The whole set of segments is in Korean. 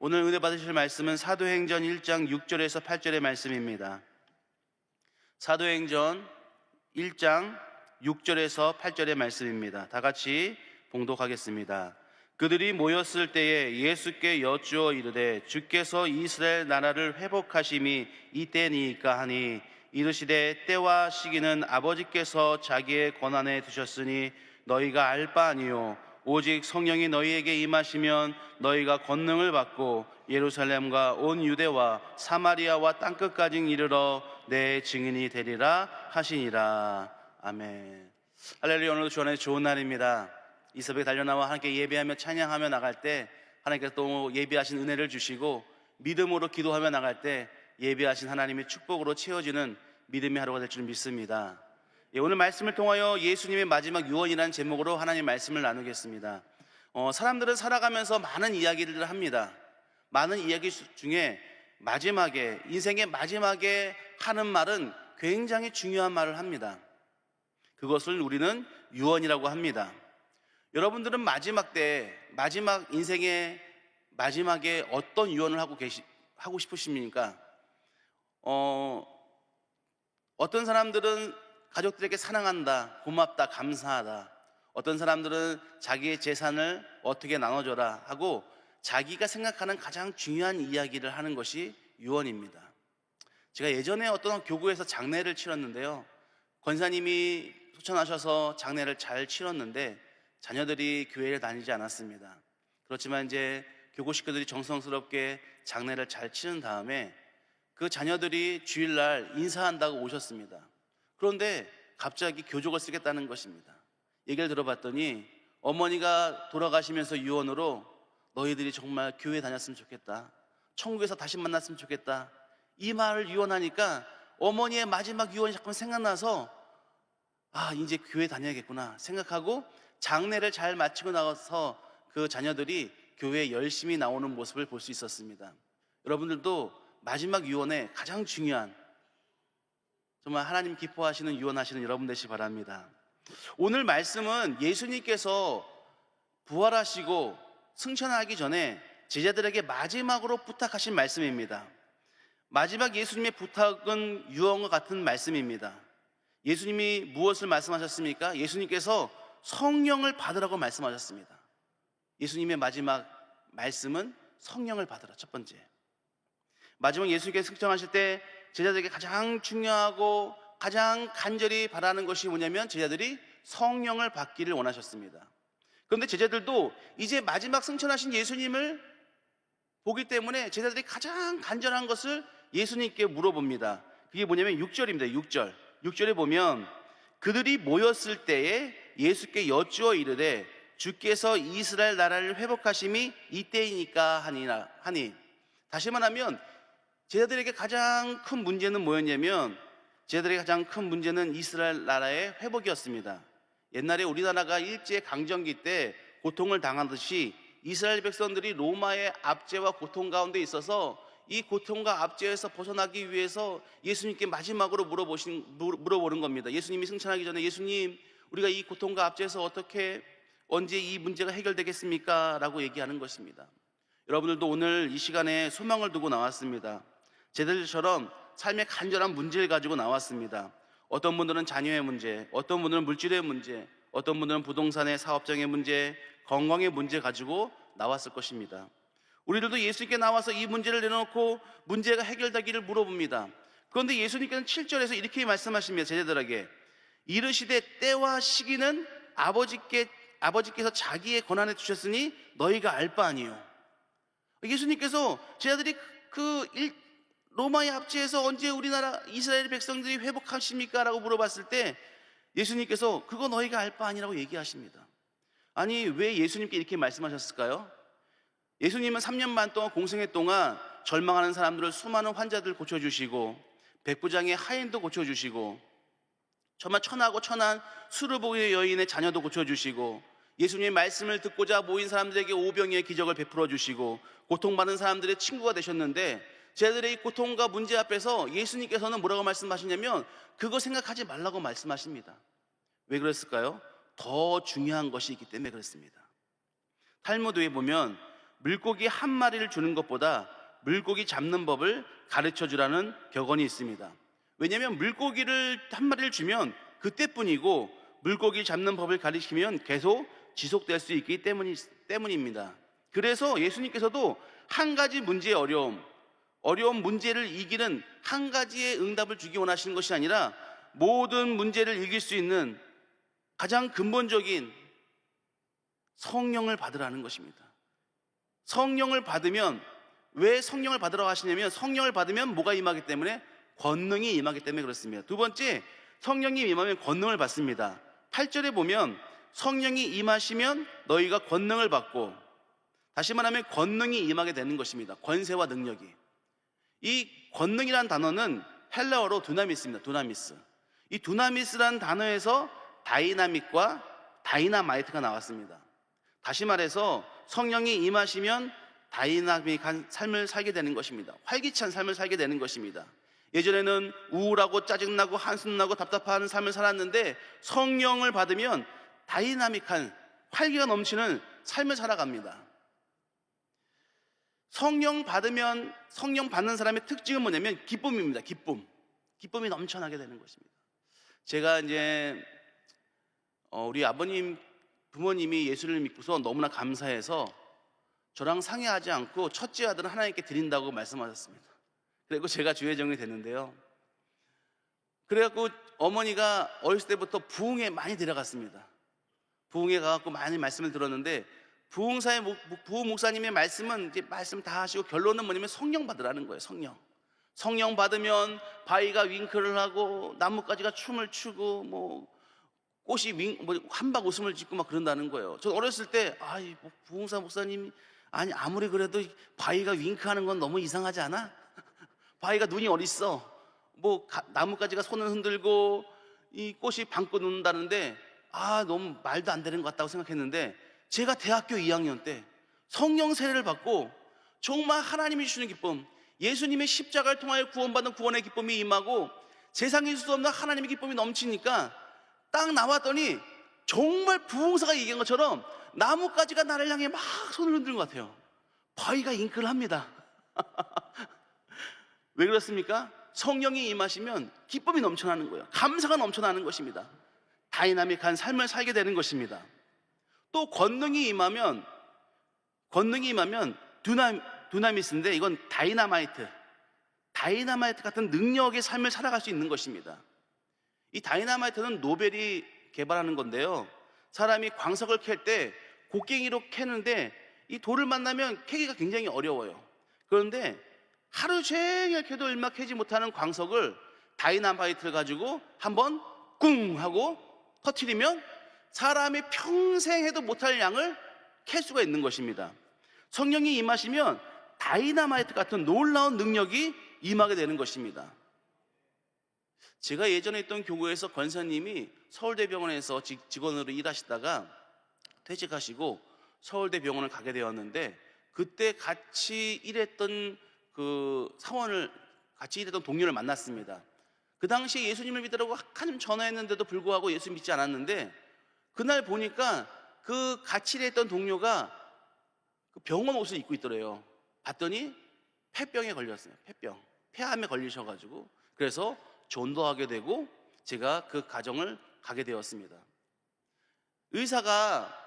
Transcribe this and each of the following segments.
오늘 은혜 받으실 말씀은 사도행전 1장 6절에서 8절의 말씀입니다. 사도행전 1장 6절에서 8절의 말씀입니다. 다 같이 봉독하겠습니다. 그들이 모였을 때에 예수께 여쭈어 이르되 주께서 이스라엘 나라를 회복하심이 이때니까 하니, 이르시되 때와 시기는 아버지께서 자기의 권한에 두셨으니 너희가 알 바 아니요 오직 성령이 너희에게 임하시면 너희가 권능을 받고 예루살렘과 온 유대와 사마리아와 땅끝까지 이르러 내 증인이 되리라 하시니라. 아멘. 할렐루야. 오늘도 주 안에 좋은 날입니다. 이 새벽에 달려나와 하나님께 예배하며 찬양하며 나갈 때 하나님께서 또 예배하신 은혜를 주시고, 믿음으로 기도하며 나갈 때 예배하신 하나님의 축복으로 채워지는 믿음의 하루가 될 줄 믿습니다. 오늘 말씀을 통하여 예수님의 마지막 유언이라는 제목으로 하나님 말씀을 나누겠습니다. 사람들은 살아가면서 많은 이야기들을 합니다. 많은 이야기 중에 마지막에, 인생의 마지막에 하는 말은 굉장히 중요한 말을 합니다. 그것을 우리는 유언이라고 합니다. 여러분들은 마지막 때, 마지막 인생의 마지막에 어떤 유언을 하고 싶으십니까? 어떤 사람들은 가족들에게 사랑한다, 고맙다, 감사하다. 어떤 사람들은 자기의 재산을 어떻게 나눠줘라 하고 자기가 생각하는 가장 중요한 이야기를 하는 것이 유언입니다. 제가 예전에 어떤 교구에서 장례를 치렀는데요, 권사님이 소천하셔서 장례를 잘 치렀는데 자녀들이 교회를 다니지 않았습니다. 그렇지만 이제 교구 식구들이 정성스럽게 장례를 잘 치른 다음에 그 자녀들이 주일날 인사한다고 오셨습니다. 그런데 갑자기 교족을 쓰겠다는 것입니다. 얘기를 들어봤더니 어머니가 돌아가시면서 유언으로 너희들이 정말 교회 다녔으면 좋겠다, 천국에서 다시 만났으면 좋겠다, 이 말을 유언하니까 어머니의 마지막 유언이 자꾸 생각나서 이제 교회 다녀야겠구나 생각하고 장례를 잘 마치고 나서 그 자녀들이 교회에 열심히 나오는 모습을 볼 수 있었습니다. 여러분들도 마지막 유언에 가장 중요한, 정말 하나님 기뻐하시는 유언하시는 여러분 되시기 바랍니다. 오늘 말씀은 예수님께서 부활하시고 승천하기 전에 제자들에게 마지막으로 부탁하신 말씀입니다. 마지막 예수님의 부탁은 유언과 같은 말씀입니다. 예수님이 무엇을 말씀하셨습니까? 예수님께서 성령을 받으라고 말씀하셨습니다. 예수님의 마지막 말씀은 성령을 받으라. 첫 번째, 마지막 예수님께서 승천하실 때 제자들에게 가장 중요하고 가장 간절히 바라는 것이 뭐냐면 제자들이 성령을 받기를 원하셨습니다. 그런데 제자들도 이제 마지막 승천하신 예수님을 보기 때문에 제자들이 가장 간절한 것을 예수님께 물어봅니다. 그게 뭐냐면 6절입니다. 6절에 보면 그들이 모였을 때에 예수께 여쭈어 이르되 주께서 이스라엘 나라를 회복하심이 이때이니까 하니. 다시 말하면 제자들에게 가장 큰 문제는 뭐였냐면, 제자들에게 가장 큰 문제는 이스라엘 나라의 회복이었습니다. 옛날에 우리나라가 일제 강점기 때 고통을 당하듯이 이스라엘 백성들이 로마의 압제와 고통 가운데 있어서 이 고통과 압제에서 벗어나기 위해서 예수님께 마지막으로 물어보는 겁니다. 예수님이 승천하기 전에, 예수님, 우리가 이 고통과 압제에서 언제 이 문제가 해결되겠습니까? 라고 얘기하는 것입니다. 여러분들도 오늘 이 시간에 소망을 두고 나왔습니다. 제자들처럼 삶의 간절한 문제를 가지고 나왔습니다. 어떤 분들은 자녀의 문제, 어떤 분들은 물질의 문제, 어떤 분들은 부동산의 사업장의 문제, 건강의 문제 가지고 나왔을 것입니다. 우리들도 예수님께 나와서 이 문제를 내놓고 문제가 해결되기를 물어봅니다. 그런데 예수님께서는 7절에서 이렇게 말씀하십니다. 제자들에게 이르시되 때와 시기는 아버지께서 자기의 권한에 두셨으니 너희가 알 바 아니요. 예수님께서 제자들이 로마의 압제에서 언제 우리나라 이스라엘 백성들이 회복하십니까? 라고 물어봤을 때 예수님께서 그거 너희가 알 바 아니라고 얘기하십니다. 아니, 왜 예수님께 이렇게 말씀하셨을까요? 예수님은 3년 반 동안 공생애 동안 절망하는 사람들을, 수많은 환자들 고쳐주시고 백부장의 하인도 고쳐주시고 정말 천하고 천한 수르보의 여인의 자녀도 고쳐주시고 예수님의 말씀을 듣고자 모인 사람들에게 오병이의 기적을 베풀어 주시고 고통받는 사람들의 친구가 되셨는데, 제자들의 이 고통과 문제 앞에서 예수님께서는 뭐라고 말씀하시냐면 그거 생각하지 말라고 말씀하십니다. 왜 그랬을까요? 더 중요한 것이 있기 때문에 그렇습니다. 탈무드에 보면 물고기 한 마리를 주는 것보다 물고기 잡는 법을 가르쳐 주라는 격언이 있습니다. 왜냐하면 물고기를 한 마리를 주면 그때뿐이고 물고기 잡는 법을 가르치면 계속 지속될 수 있기 때문입니다. 그래서 예수님께서도 한 가지 문제의 어려운 문제를 이기는 한 가지의 응답을 주기 원하시는 것이 아니라 모든 문제를 이길 수 있는 가장 근본적인 성령을 받으라는 것입니다. 성령을 받으면, 왜 성령을 받으라고 하시냐면 성령을 받으면 뭐가 임하기 때문에? 권능이 임하기 때문에 그렇습니다. 두 번째, 성령이 임하면 권능을 받습니다. 8절에 보면 성령이 임하시면 너희가 권능을 받고, 다시 말하면 권능이 임하게 되는 것입니다. 권세와 능력이. 이 권능이라는 단어는 헬라어로 두나미스입니다. 두나미스. 이 두나미스라는 단어에서 다이나믹과 다이나마이트가 나왔습니다. 다시 말해서 성령이 임하시면 다이나믹한 삶을 살게 되는 것입니다. 활기찬 삶을 살게 되는 것입니다. 예전에는 우울하고 짜증나고 한숨나고 답답한 삶을 살았는데 성령을 받으면 다이나믹한 활기가 넘치는 삶을 살아갑니다. 성령 받는 사람의 특징은 뭐냐면 기쁨입니다. 기쁨이 넘쳐나게 되는 것입니다. 제가 이제 우리 부모님이 예수를 믿고서 너무나 감사해서 저랑 상의하지 않고 첫째 아들은 하나님께 드린다고 말씀하셨습니다. 그리고 제가 주회정이 됐는데요. 그래갖고 어머니가 어렸을 때부터 부흥에 많이 데려갔습니다. 부흥에 가갖고 많이 말씀을 들었는데 부흥 목사님의 말씀은 이제 말씀 다 하시고 결론은 뭐냐면 성령 받으라는 거예요. 성령 받으면 바위가 윙크를 하고 나뭇가지가 춤을 추고 뭐 꽃이 한박 웃음을 짓고 막 그런다는 거예요. 전 어렸을 때 부흥사 목사님이 아무리 그래도 바위가 윙크하는 건 너무 이상하지 않아? 바위가 눈이 어딨어? 나뭇가지가 손을 흔들고 이 꽃이 방긋 웃는다는데 너무 말도 안 되는 것 같다고 생각했는데 제가 대학교 2학년 때 성령 세례를 받고 정말 하나님이 주시는 기쁨, 예수님의 십자가를 통하여 구원받는 구원의 기쁨이 임하고 세상에 있을 수 없는 하나님의 기쁨이 넘치니까 딱 나왔더니 정말 부흥사가 얘기한 것처럼 나뭇가지가 나를 향해 막 손을 흔드는 것 같아요. 바위가 잉크를 합니다. 왜 그렇습니까? 성령이 임하시면 기쁨이 넘쳐나는 거예요. 감사가 넘쳐나는 것입니다. 다이나믹한 삶을 살게 되는 것입니다. 또 권능이 임하면 두나미스인데 이건 다이나마이트 같은 능력의 삶을 살아갈 수 있는 것입니다. 이 다이나마이트는 노벨이 개발하는 건데요. 사람이 광석을 캘 때 곡괭이로 캐는데 이 돌을 만나면 캐기가 굉장히 어려워요. 그런데 하루 종일 캐도 얼마 캐지 못하는 광석을 다이나마이트를 가지고 한번 꿍 하고 터뜨리면 사람이 평생 해도 못할 양을 캘 수가 있는 것입니다. 성령이 임하시면 다이나마이트 같은 놀라운 능력이 임하게 되는 것입니다. 제가 예전에 있던 교구에서 권사님이 서울대병원에서 직원으로 일하시다가 퇴직하시고 서울대병원을 가게 되었는데 그때 같이 일했던 동료를 만났습니다. 그 당시에 예수님을 믿으라고 한참 전화했는데도 불구하고 예수 믿지 않았는데 그날 보니까 그 같이 일했던 동료가 병원 옷을 입고 있더래요. 봤더니 폐병에 걸렸어요. 폐암에 걸리셔가지고 그래서 전도하게 되고 제가 그 가정을 가게 되었습니다. 의사가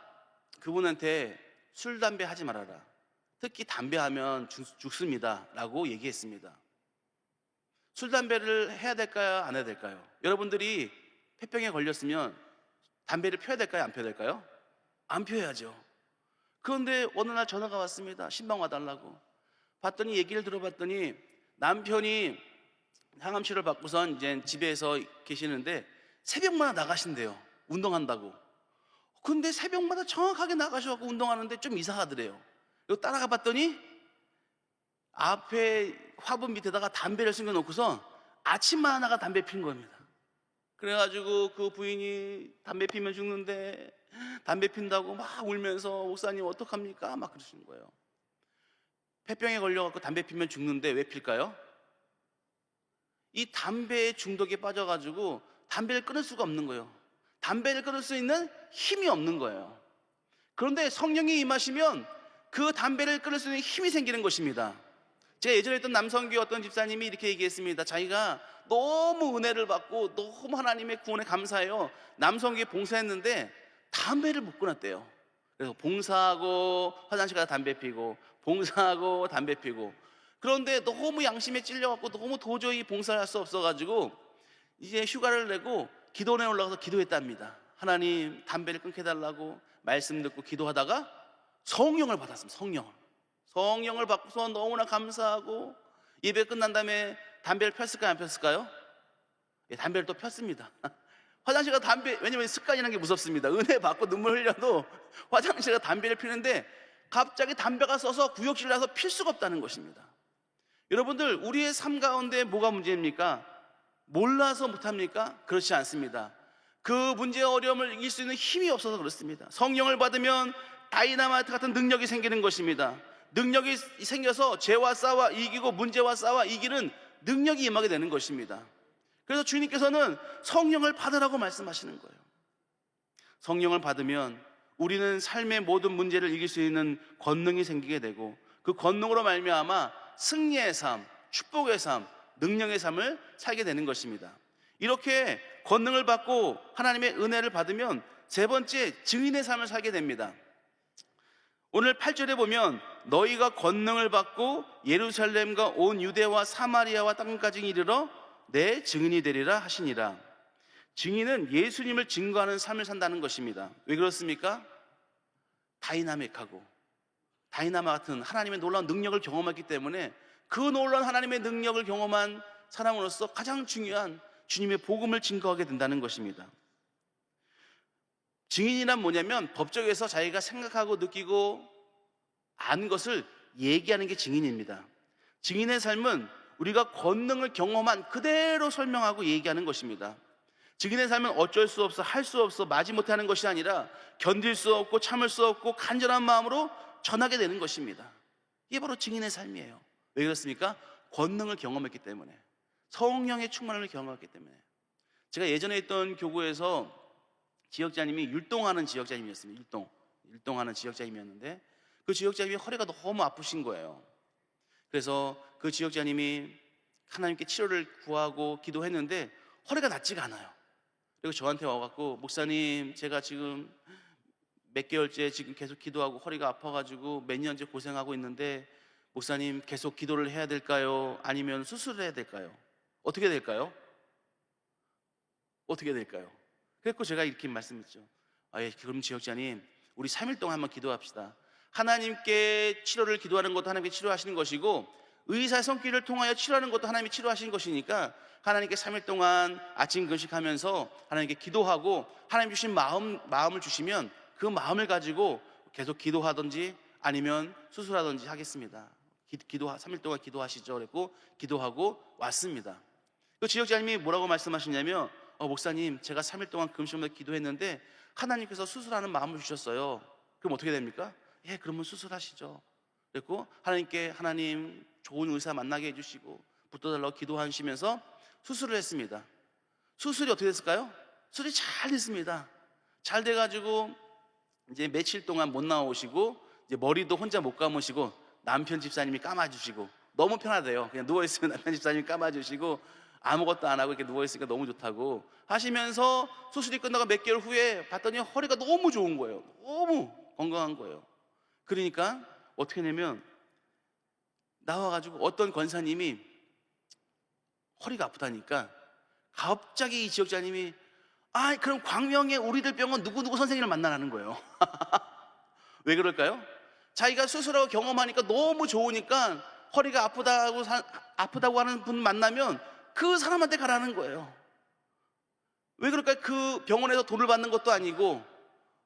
그분한테 술, 담배 하지 말아라. 특히 담배하면 죽습니다 라고 얘기했습니다. 술, 담배를 해야 될까요? 안 해야 될까요? 여러분들이 폐병에 걸렸으면 담배를 펴야 될까요? 안 펴야 될까요? 안 펴야죠. 그런데 어느 날 전화가 왔습니다. 신방 와달라고. 봤더니 얘기를 들어봤더니 남편이 항암치료를 받고선 이제 집에서 계시는데 새벽마다 나가신대요. 운동한다고. 근데 새벽마다 정확하게 나가셔서 운동하는데 좀 이상하더래요. 그리고 따라가 봤더니 앞에 화분 밑에다가 담배를 숨겨놓고서 아침마다 나가 담배 핀 겁니다. 그래가지고 그 부인이 담배 피면 죽는데 담배 핀다고 막 울면서 목사님 어떡합니까? 막 그러시는 거예요. 폐병에 걸려갖고 담배 피면 죽는데 왜 필까요? 이 담배의 중독에 빠져가지고 담배를 끊을 수가 없는 거예요. 담배를 끊을 수 있는 힘이 없는 거예요. 그런데 성령이 임하시면 그 담배를 끊을 수 있는 힘이 생기는 것입니다. 제가 예전에 했던 남성교회 어떤 집사님이 이렇게 얘기했습니다. 자기가 너무 은혜를 받고 너무 하나님의 구원에 감사해요. 남성교회 봉사했는데 담배를 못 끊었대요. 그래서 봉사하고 화장실 가서 담배 피고 봉사하고 담배 피고, 그런데 너무 양심에 찔려갖고 너무 도저히 봉사를 할 수 없어가지고 이제 휴가를 내고 기도원에 올라가서 기도했답니다. 하나님, 담배를 끊게 해달라고 말씀 듣고 기도하다가 성령을 받았습니다. 성령을 받고서 너무나 감사하고 예배 끝난 다음에 담배를 폈을까요, 안 폈을까요? 예, 담배를 또 폈습니다. 화장실 가서 담배, 왜냐면 습관이라는 게 무섭습니다. 은혜 받고 눈물 흘려도 화장실 가서 담배를 피는데 갑자기 담배가 써서 구역질 나서 필 수가 없다는 것입니다. 여러분들, 우리의 삶 가운데 뭐가 문제입니까? 몰라서 못합니까? 그렇지 않습니다. 그 문제의 어려움을 이길 수 있는 힘이 없어서 그렇습니다. 성령을 받으면 다이나마이트 같은 능력이 생기는 것입니다. 능력이 생겨서 죄와 싸워 이기고 문제와 싸워 이기는 능력이 임하게 되는 것입니다. 그래서 주님께서는 성령을 받으라고 말씀하시는 거예요. 성령을 받으면 우리는 삶의 모든 문제를 이길 수 있는 권능이 생기게 되고, 그 권능으로 말미암아 승리의 삶, 축복의 삶, 능력의 삶을 살게 되는 것입니다. 이렇게 권능을 받고 하나님의 은혜를 받으면 세 번째, 증인의 삶을 살게 됩니다. 오늘 8절에 보면 너희가 권능을 받고 예루살렘과 온 유대와 사마리아와 땅까지 이르러 내 증인이 되리라 하시니라. 증인은 예수님을 증거하는 삶을 산다는 것입니다. 왜 그렇습니까? 다이나믹하고 다이나마 같은 하나님의 놀라운 능력을 경험했기 때문에 그 놀라운 하나님의 능력을 경험한 사람으로서 가장 중요한 주님의 복음을 증거하게 된다는 것입니다. 증인이란 뭐냐면 법정에서 자기가 생각하고 느끼고 안 것을 얘기하는 게 증인입니다. 증인의 삶은 우리가 권능을 경험한 그대로 설명하고 얘기하는 것입니다. 증인의 삶은 어쩔 수 없어, 할 수 없어, 마지못해 하는 것이 아니라 견딜 수 없고 참을 수 없고 간절한 마음으로 전하게 되는 것입니다. 이게 바로 증인의 삶이에요. 왜 그렇습니까? 권능을 경험했기 때문에, 성령의 충만을 경험했기 때문에. 제가 예전에 있던 교구에서 지역자님이 율동하는 지역자님이었습니다. 율동하는 지역자님이었는데 그 지역자님이 허리가 너무 아프신 거예요. 그래서 그 지역자님이 하나님께 치료를 구하고 기도했는데 허리가 낫지가 않아요. 그리고 저한테 와갖고, 목사님, 제가 지금 몇 개월째 지금 계속 기도하고 허리가 아파가지고 몇 년째 고생하고 있는데, 목사님, 계속 기도를 해야 될까요? 아니면 수술을 해야 될까요? 어떻게 될까요? 그래서 제가 이렇게 말씀했죠. 예, 그럼 지역자님, 우리 3일 동안 한번 기도합시다. 하나님께 치료를 기도하는 것도 하나님께 치료하시는 것이고, 의사의 손길을 통하여 치료하는 것도 하나님이 치료하시는 것이니까 하나님께 3일 동안 아침 금식하면서 하나님께 기도하고 하나님 주신 마음을 주시면 그 마음을 가지고 계속 기도하든지 아니면 수술하든지 하겠습니다. 3일 동안 기도하시죠. 그랬고 기도하고 왔습니다. 그 지역자님이 뭐라고 말씀하시냐면, 목사님, 제가 3일 동안 금식하면서 기도했는데 하나님께서 수술하는 마음을 주셨어요. 그럼 어떻게 됩니까? 예, 그러면 수술하시죠. 그랬고 하나님께, 하나님, 좋은 의사 만나게 해주시고 붙어달라고 기도하시면서 수술을 했습니다. 수술이 어떻게 됐을까요? 수술이 잘 됐습니다. 잘 돼가지고 이제 며칠 동안 못 나오시고, 이제 머리도 혼자 못 감으시고 남편 집사님이 감아주시고, 너무 편하대요. 그냥 누워있으면 남편 집사님이 감아주시고 아무것도 안 하고 이렇게 누워있으니까 너무 좋다고 하시면서, 수술이 끝나고 몇 개월 후에 봤더니 허리가 너무 좋은 거예요. 너무 건강한 거예요. 그러니까 어떻게 하냐면, 나와가지고 어떤 권사님이 허리가 아프다니까 갑자기 이 지역자님이, 그럼 광명의 우리들 병원 누구누구 선생님을 만나라는 거예요. 왜 그럴까요? 자기가 수술하고 경험하니까 너무 좋으니까 허리가 아프다고 하는 분 만나면 그 사람한테 가라는 거예요. 왜 그럴까요? 그 병원에서 돈을 받는 것도 아니고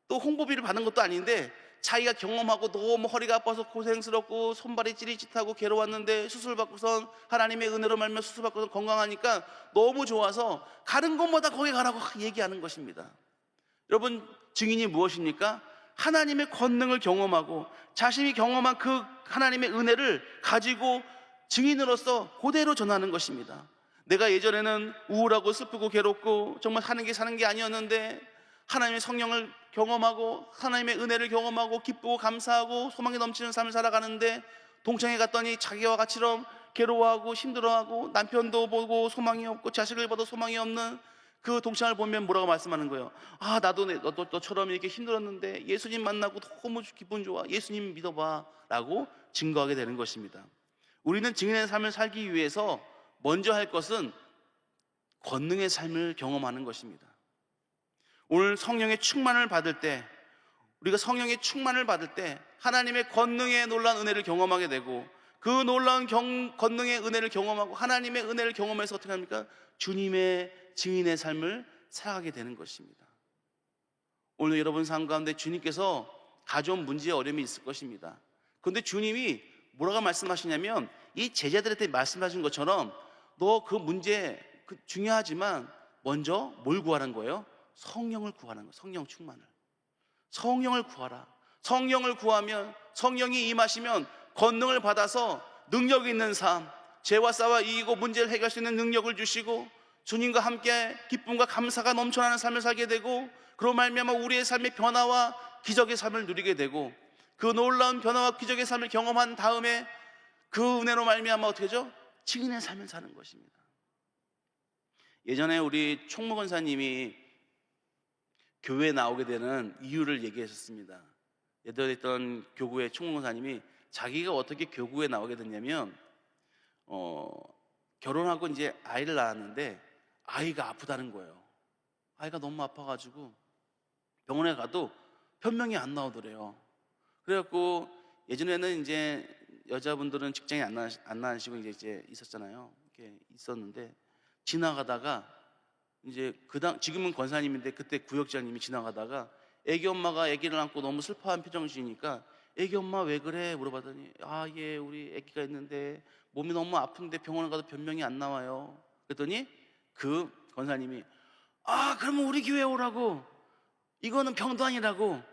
또 홍보비를 받는 것도 아닌데, 자기가 경험하고 너무 허리가 아파서 고생스럽고 손발이 찌릿찌릿하고 괴로웠는데 수술 받고선 하나님의 은혜로 말미암아 수술 받고선 건강하니까 너무 좋아서 가는 곳마다 거기 가라고 얘기하는 것입니다. 여러분, 증인이 무엇입니까? 하나님의 권능을 경험하고 자신이 경험한 그 하나님의 은혜를 가지고 증인으로서 그대로 전하는 것입니다. 내가 예전에는 우울하고 슬프고 괴롭고 정말 사는 게 아니었는데 하나님의 성령을 경험하고 하나님의 은혜를 경험하고 기쁘고 감사하고 소망이 넘치는 삶을 살아가는데, 동창회 갔더니 자기와 같이처럼 괴로워하고 힘들어하고 남편도 보고 소망이 없고 자식을 봐도 소망이 없는 그 동창을 보면 뭐라고 말씀하는 거예요? 아, 나도 너처럼 이렇게 힘들었는데 예수님 만나고 너무 기분 좋아, 예수님 믿어봐 라고 증거하게 되는 것입니다. 우리는 증인의 삶을 살기 위해서 먼저 할 것은 권능의 삶을 경험하는 것입니다. 오늘 성령의 충만을 받을 때, 우리가 성령의 충만을 받을 때 하나님의 권능의 놀라운 은혜를 경험하게 되고, 그 놀라운 권능의 은혜를 경험하고 하나님의 은혜를 경험해서 어떻게 합니까? 주님의 증인의 삶을 살아가게 되는 것입니다. 오늘 여러분 삶 가운데 주님께서 가져온 문제에 어려움이 있을 것입니다. 그런데 주님이 뭐라고 말씀하시냐면, 이 제자들한테 말씀하신 것처럼 너 그 문제 중요하지만 먼저 뭘 구하는 거예요? 성령을 구하는 거예요. 성령 충만을. 성령을 구하라. 성령을 구하면, 성령이 임하시면 권능을 받아서 능력 있는 삶, 죄와 싸워 이기고 문제를 해결할 수 있는 능력을 주시고 주님과 함께 기쁨과 감사가 넘쳐나는 삶을 살게 되고, 그로 말미암아 우리의 삶의 변화와 기적의 삶을 누리게 되고, 그 놀라운 변화와 기적의 삶을 경험한 다음에 그 은혜로 말미암아 어떻게 하죠? 증인의 삶을 사는 것입니다. 예전에 우리 총무 권사님이 교회에 나오게 되는 이유를 얘기하셨습니다. 예전에 있던 교구의 총무 권사님이 자기가 어떻게 교구에 나오게 됐냐면, 결혼하고 이제 아이를 낳았는데 아이가 아프다는 거예요. 아이가 너무 아파가지고 병원에 가도 변명이 안 나오더래요. 그래갖고 예전에는 이제 여자분들은 직장에 안 나시고 이제 있었잖아요. 이렇게 있었는데, 지나가다가 이제 지금은 권사님인데 그때 구역장님이 지나가다가 애기 엄마가 애기를 안고 너무 슬퍼한 표정을 지으니까, 애기 엄마 왜 그래? 물어봤더니, 아, 예, 우리 애기가 있는데 몸이 너무 아픈데 병원에 가도 변명이 안 나와요. 그랬더니 그 권사님이, 아, 그러면 우리 교회 오라고. 이거는 병도 아니라고.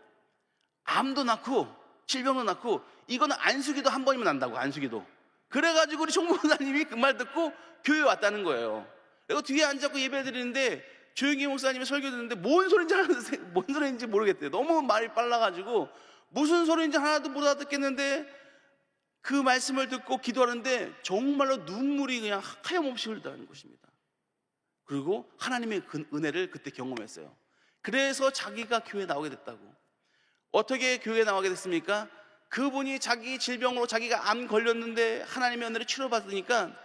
암도 낳고 질병도 낳고 이거는 안수기도 한 번이면 난다고, 안수기도. 그래가지고 우리 총무 권사님이 그 말 듣고 교회에 왔다는 거예요. 그리고 뒤에 앉아서 예배 드리는데 조용기 목사님이 설교 듣는데 뭔 소리인지 모르겠대요. 너무 말이 빨라가지고 무슨 소리인지 하나도 못 알아듣겠는데, 그 말씀을 듣고 기도하는데 정말로 눈물이 그냥 하염없이 흐르다는 것입니다. 그리고 하나님의 은혜를 그때 경험했어요. 그래서 자기가 교회에 나오게 됐다고. 어떻게 교회에 나오게 됐습니까? 그분이 자기 질병으로, 자기가 암 걸렸는데 하나님의 은혜를 치료받으니까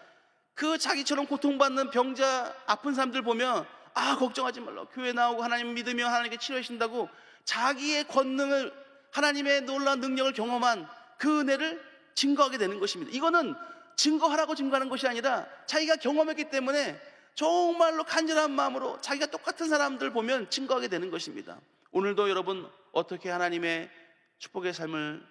그 자기처럼 고통받는 병자, 아픈 사람들 보면, 아, 걱정하지 말라, 교회 나오고 하나님 믿으며 하나님께 치료해 주신다고 자기의 권능을, 하나님의 놀라운 능력을 경험한 그 은혜를 증거하게 되는 것입니다. 이거는 증거하라고 증거하는 것이 아니라 자기가 경험했기 때문에 정말로 간절한 마음으로 자기가 똑같은 사람들 보면 증거하게 되는 것입니다. 오늘도 여러분 어떻게 하나님의 축복의 삶을,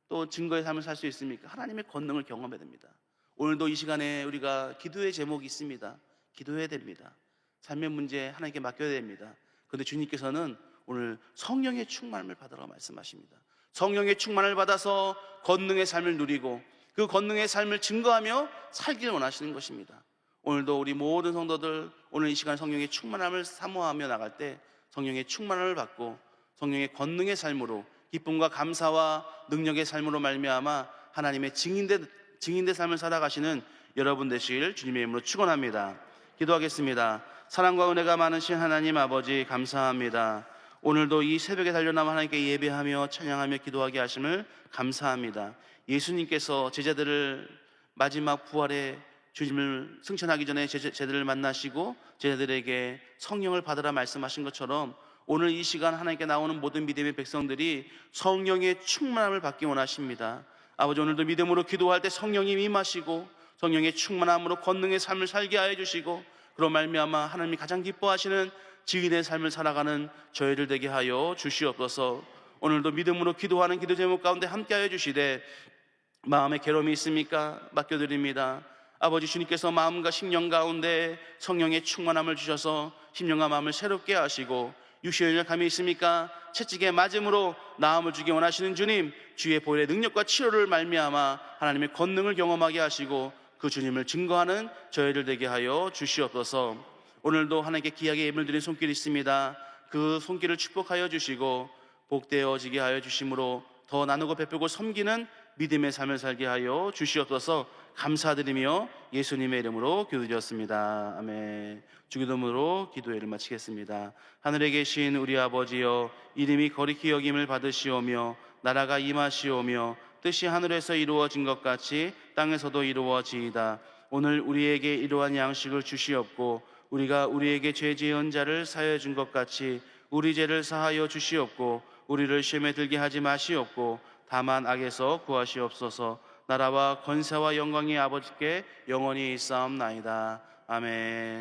또 증거의 삶을 살 수 있습니까? 하나님의 권능을 경험해야 됩니다. 오늘도 이 시간에 우리가 기도의 제목이 있습니다. 기도해야 됩니다. 삶의 문제 하나님께 맡겨야 됩니다. 그런데 주님께서는 오늘 성령의 충만을 받으라고 말씀하십니다. 성령의 충만을 받아서 권능의 삶을 누리고 그 권능의 삶을 증거하며 살기를 원하시는 것입니다. 오늘도 우리 모든 성도들, 오늘 이 시간 성령의 충만함을 사모하며 나갈 때 성령의 충만함을 받고 성령의 권능의 삶으로, 기쁨과 감사와 능력의 삶으로 말미암아 하나님의 증인된 삶을 살아가시는 여러분 되시길 주님의 이름으로 축원합니다. 기도하겠습니다. 사랑과 은혜가 많으신 하나님 아버지, 감사합니다. 오늘도 이 새벽에 달려나와 하나님께 예배하며 찬양하며 기도하게 하심을 감사합니다. 예수님께서 제자들을 마지막 부활의 주님을 승천하기 전에 제자들을 만나시고 제자들에게 성령을 받으라 말씀하신 것처럼, 오늘 이 시간 하나님께 나오는 모든 믿음의 백성들이 성령의 충만함을 받기 원하십니다. 아버지, 오늘도 믿음으로 기도할 때 성령이 임하시고 성령의 충만함으로 권능의 삶을 살게 하여 주시고, 그로 말미암아 하나님이 가장 기뻐하시는 증인의 삶을 살아가는 저희들 되게 하여 주시옵소서. 오늘도 믿음으로 기도하는 기도 제목 가운데 함께하여 주시되, 마음에 괴로움이 있습니까? 맡겨드립니다. 아버지, 주님께서 마음과 심령 가운데 성령의 충만함을 주셔서 심령과 마음을 새롭게 하시고, 육신의 연약함이 있습니까? 채찍에 맞음으로 나음을 주기 원하시는 주님, 주의 보혈의 능력과 치료를 말미암아 하나님의 권능을 경험하게 하시고 그 주님을 증거하는 저희들 되게 하여 주시옵소서. 오늘도 하나님께 귀하게 예물 드린 손길이 있습니다. 그 손길을 축복하여 주시고 복되어지게 하여 주심으로 더 나누고 베풀고 섬기는 믿음의 삶을 살게 하여 주시옵소서. 감사드리며 예수님의 이름으로 기도드렸습니다. 아멘. 주기도문으로 기도회를 마치겠습니다. 하늘에 계신 우리 아버지여, 이름이 거룩히 여김을 받으시오며 나라가 임하시오며 뜻이 하늘에서 이루어진 것 같이 땅에서도 이루어지이다. 오늘 우리에게 이러한 양식을 주시옵고 우리가 우리에게 죄 지은 자를 사하여 준 것 같이 우리 죄를 사하여 주시옵고 우리를 시험에 들게 하지 마시옵고 다만 악에서 구하시옵소서. 나라와 권세와 영광이 아버지께 영원히 있사옵나이다. 아멘.